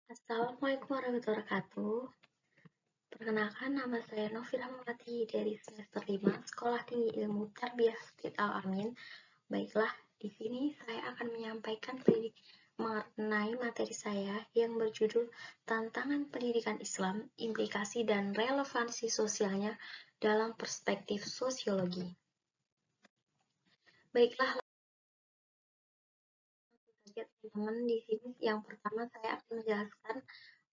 Assalamualaikum warahmatullahi wabarakatuh. Perkenalkan, nama saya Novi Rahmawati dari semester 5 Sekolah Tinggi Ilmu Tarbiyah Masjid Al-Amin. Baiklah, di sini saya akan menyampaikan mengenai materi saya yang berjudul Tantangan Pendidikan Islam, Implikasi dan Relevansi Sosialnya dalam Perspektif Sosiologi. Baiklah, teman-teman, di sini yang pertama saya akan menjelaskan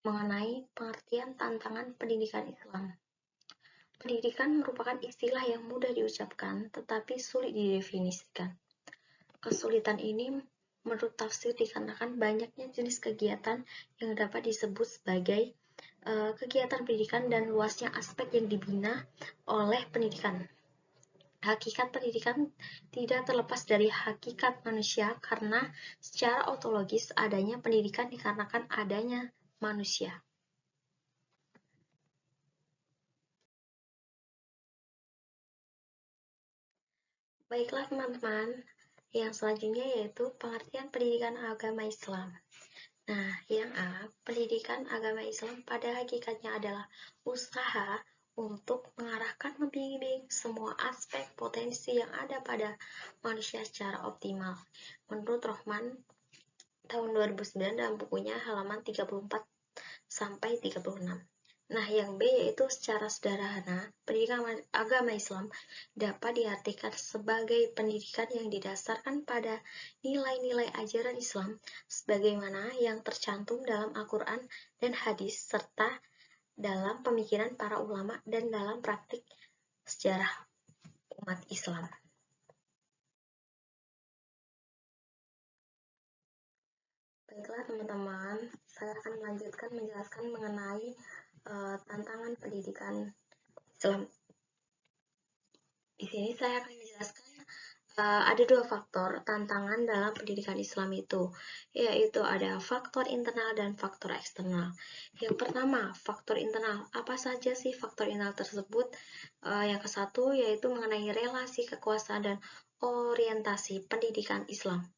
mengenai pengertian tantangan pendidikan Islam. Pendidikan merupakan istilah yang mudah diucapkan, tetapi sulit didefinisikan. Kesulitan ini menurut tafsir dikarenakan banyaknya jenis kegiatan yang dapat disebut sebagai kegiatan pendidikan dan luasnya aspek yang dibina oleh pendidikan. Hakikat pendidikan tidak terlepas dari hakikat manusia karena secara ontologis adanya pendidikan dikarenakan adanya manusia. Baiklah teman-teman, yang selanjutnya yaitu pengertian pendidikan agama Islam. Nah, yang A, pendidikan agama Islam pada hakikatnya adalah usaha untuk mengarahkan membimbing semua aspek potensi yang ada pada manusia secara optimal. Menurut Rohman tahun 2009 dalam bukunya halaman 34 sampai 36. Nah, yang B yaitu secara sederhana, pendidikan agama Islam dapat diartikan sebagai pendidikan yang didasarkan pada nilai-nilai ajaran Islam sebagaimana yang tercantum dalam Al-Quran dan hadis serta dalam pemikiran para ulama dan dalam praktik sejarah umat Islam. Baiklah teman-teman, saya akan melanjutkan menjelaskan mengenai tantangan pendidikan Islam. Di sini saya akan menjelaskan ada dua faktor tantangan dalam pendidikan Islam itu, yaitu ada faktor internal dan faktor eksternal. Yang pertama, faktor internal. Apa saja sih faktor internal tersebut? Yang ke satu yaitu mengenai relasi kekuasaan dan orientasi pendidikan Islam.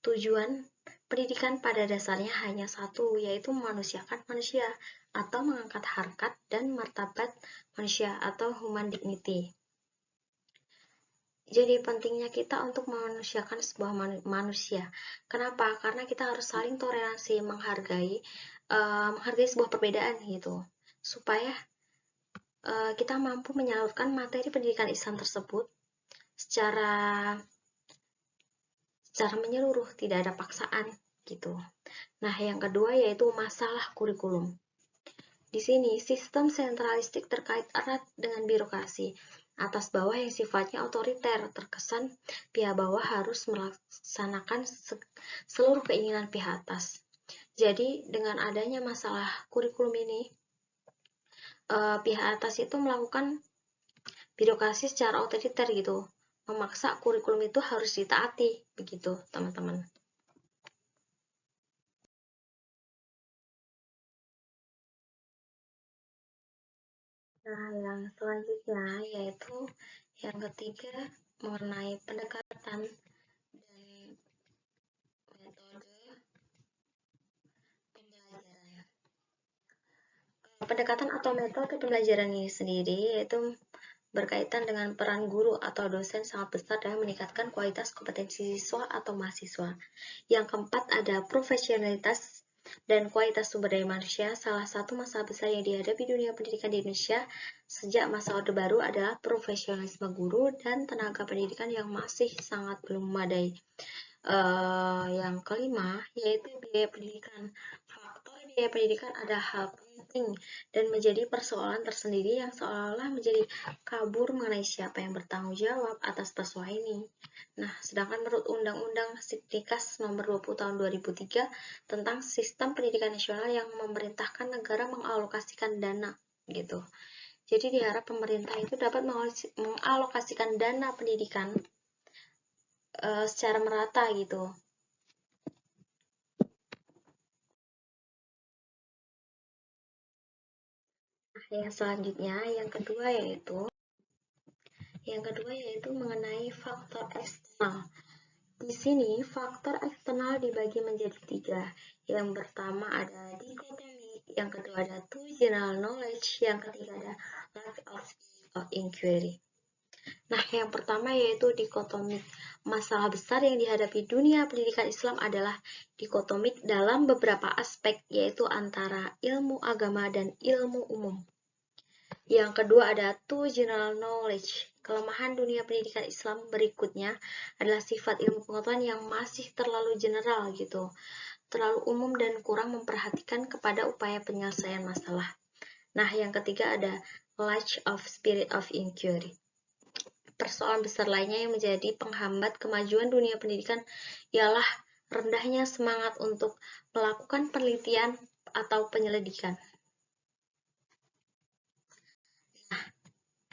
Tujuan pendidikan pada dasarnya hanya satu, yaitu memanusiakan manusia atau mengangkat harkat dan martabat manusia atau human dignity. Jadi pentingnya kita untuk memanusiakan sebuah manusia. Kenapa? Karena kita harus saling toleransi, menghargai sebuah perbedaan gitu, supaya kita mampu menyalurkan materi pendidikan Islam tersebut secara menyeluruh, tidak ada paksaan gitu. Nah, yang kedua yaitu masalah kurikulum. Di sini sistem sentralistik terkait erat dengan birokrasi atas bawah yang sifatnya otoriter, terkesan pihak bawah harus melaksanakan seluruh keinginan pihak atas. Jadi dengan adanya masalah kurikulum ini, pihak atas itu melakukan birokrasi secara otoriter gitu, memaksa kurikulum itu harus ditaati, begitu teman-teman. Nah, yang selanjutnya yaitu yang ketiga mengenai pendekatan dan metode pembelajaran. Pendekatan atau metode pembelajaran ini sendiri yaitu berkaitan dengan peran guru atau dosen sangat besar dalam meningkatkan kualitas kompetensi siswa atau mahasiswa. Yang keempat ada profesionalitas dan kualitas sumber daya manusia. Salah satu masalah besar yang dihadapi dunia pendidikan di Indonesia sejak masa Orde Baru adalah profesionalisme guru dan tenaga pendidikan yang masih sangat belum memadai. Yang kelima yaitu biaya pendidikan. Faktor biaya pendidikan ada hal penting dan menjadi persoalan tersendiri yang seolah-olah menjadi kabur mengenai siapa yang bertanggung jawab atas persoalan ini. Nah, sedangkan menurut Undang-Undang Siddiqas nomor 20 tahun 2003 tentang sistem pendidikan nasional yang memerintahkan negara mengalokasikan dana gitu. Jadi diharap pemerintah itu dapat mengalokasikan dana pendidikan secara merata gitu. Nah, yang selanjutnya yang kedua yaitu mengenai faktor eksternal. Di sini faktor eksternal internal dibagi menjadi 3. Yang pertama ada dikotomi, yang kedua ada two general knowledge, yang ketiga ada lack of inquiry. Nah, yang pertama yaitu dikotomik. Masalah besar yang dihadapi dunia pendidikan Islam adalah dikotomik dalam beberapa aspek, yaitu antara ilmu agama dan ilmu umum. Yang kedua ada two general knowledge. Kelemahan dunia pendidikan Islam berikutnya adalah sifat ilmu pengetahuan yang masih terlalu general gitu, terlalu umum dan kurang memperhatikan kepada upaya penyelesaian masalah. Nah, yang ketiga ada lack of spirit of inquiry. Persoalan besar lainnya yang menjadi penghambat kemajuan dunia pendidikan ialah rendahnya semangat untuk melakukan penelitian atau penyelidikan. Nah,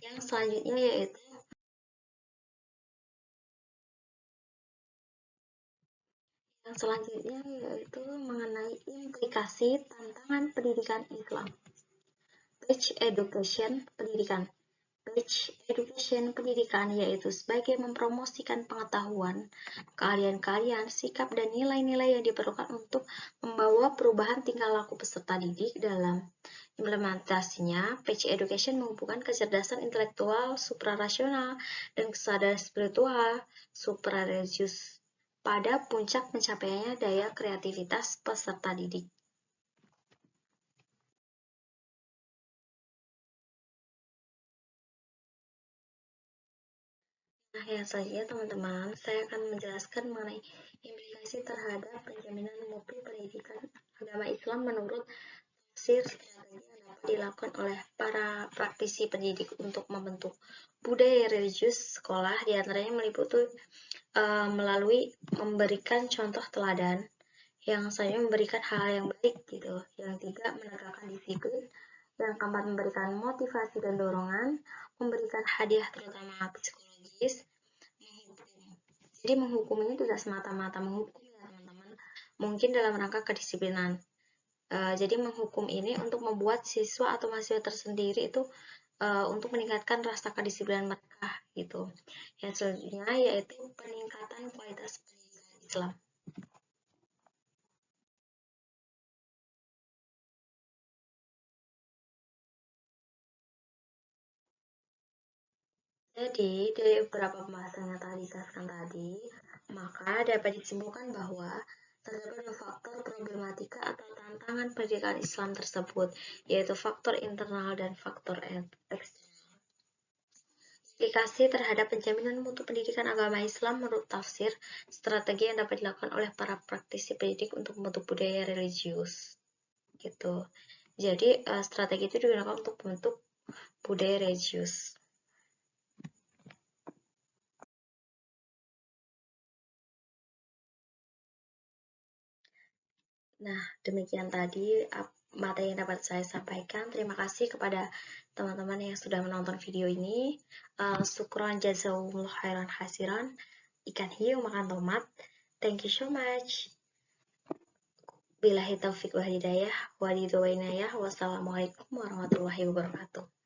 yang selanjutnya yaitu mengenai implikasi tantangan pendidikan Islam. Page education pendidikan. Page education pendidikan yaitu sebagai mempromosikan pengetahuan, keahlian-keahlian, sikap, dan nilai-nilai yang diperlukan untuk membawa perubahan tingkah laku peserta didik. Dalam implementasinya, page education menghubungkan kecerdasan intelektual, suprarasional, dan kesadaran spiritual, suprareligius pada puncak pencapaiannya daya kreativitas peserta didik. Nah, yang selanjutnya teman-teman, saya akan menjelaskan mengenai implikasi terhadap penjaminan mutu pendidikan agama Islam menurut tafsir strategi yang dapat dilakukan oleh para praktisi pendidik untuk membentuk budaya religius sekolah, diantaranya meliputi melalui memberikan contoh teladan, yang saya memberikan hal yang baik gitu, yang tiga menegakkan disiplin, yang keempat memberikan motivasi dan dorongan, memberikan hadiah terutama psikologis, menghukum. Jadi menghukum ini tidak semata-mata menghukum ya teman-teman, mungkin dalam rangka kedisiplinan. Jadi menghukum ini untuk membuat siswa atau mahasiswa tersendiri itu untuk meningkatkan rasa kedisiplinan mereka gitu. Yang selanjutnya yaitu peningkatan kualitas pendidikan Islam. Jadi, dari beberapa pembahasan yang telah dijelaskan tadi, maka dapat disimpulkan bahwa terdapat dua faktor problematika atau tantangan pendidikan Islam tersebut, yaitu faktor internal dan faktor eksternal. Implikasi terhadap penjaminan mutu pendidikan agama Islam menurut tafsir strategi yang dapat dilakukan oleh para praktisi pendidik untuk membentuk budaya religius. Gitu. Jadi, strategi itu digunakan untuk membentuk budaya religius. Nah, demikian tadi materi yang dapat saya sampaikan. Terima kasih kepada teman-teman yang sudah menonton video ini. Syukron jazakumullah khairan hasiran. Ikan hiu makan tomat. Thank you so much. Billahi taufiq wa hidayah. Wassalamualaikum warahmatullahi wabarakatuh.